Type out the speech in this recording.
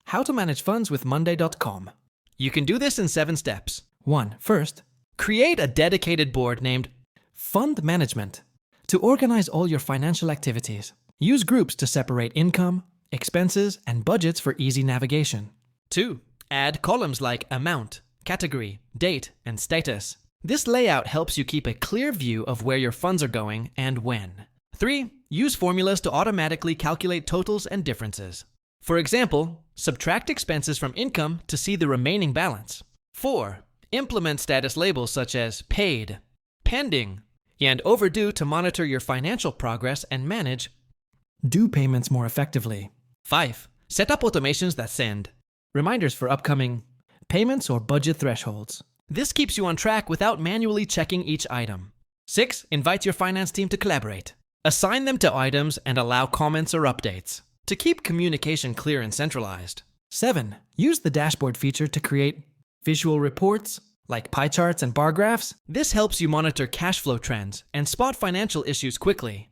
How to manage funds with Monday.com. You can do this in 7 steps. 1. First, create a dedicated board named Fund Management to organize all your financial activities. Use groups to separate income, expenses, and budgets for easy navigation. 2. Add columns like amount, category, date, and status. This layout helps you keep a clear view of where your funds are going and when. 3. Use formulas to automatically calculate totals and differences. For example, subtract expenses from income to see the remaining balance. 4. Implement status labels such as paid, pending, and overdue to monitor your financial progress and manage due payments more effectively. 5. Set up automations that send reminders for upcoming payments or budget thresholds. This keeps you on track without manually checking each item. 6. Invite your finance team to collaborate. Assign them to items and allow comments or updates to keep communication clear and centralized. 7. Use the dashboard feature to create visual reports like pie charts and bar graphs. This helps you monitor cash flow trends and spot financial issues quickly.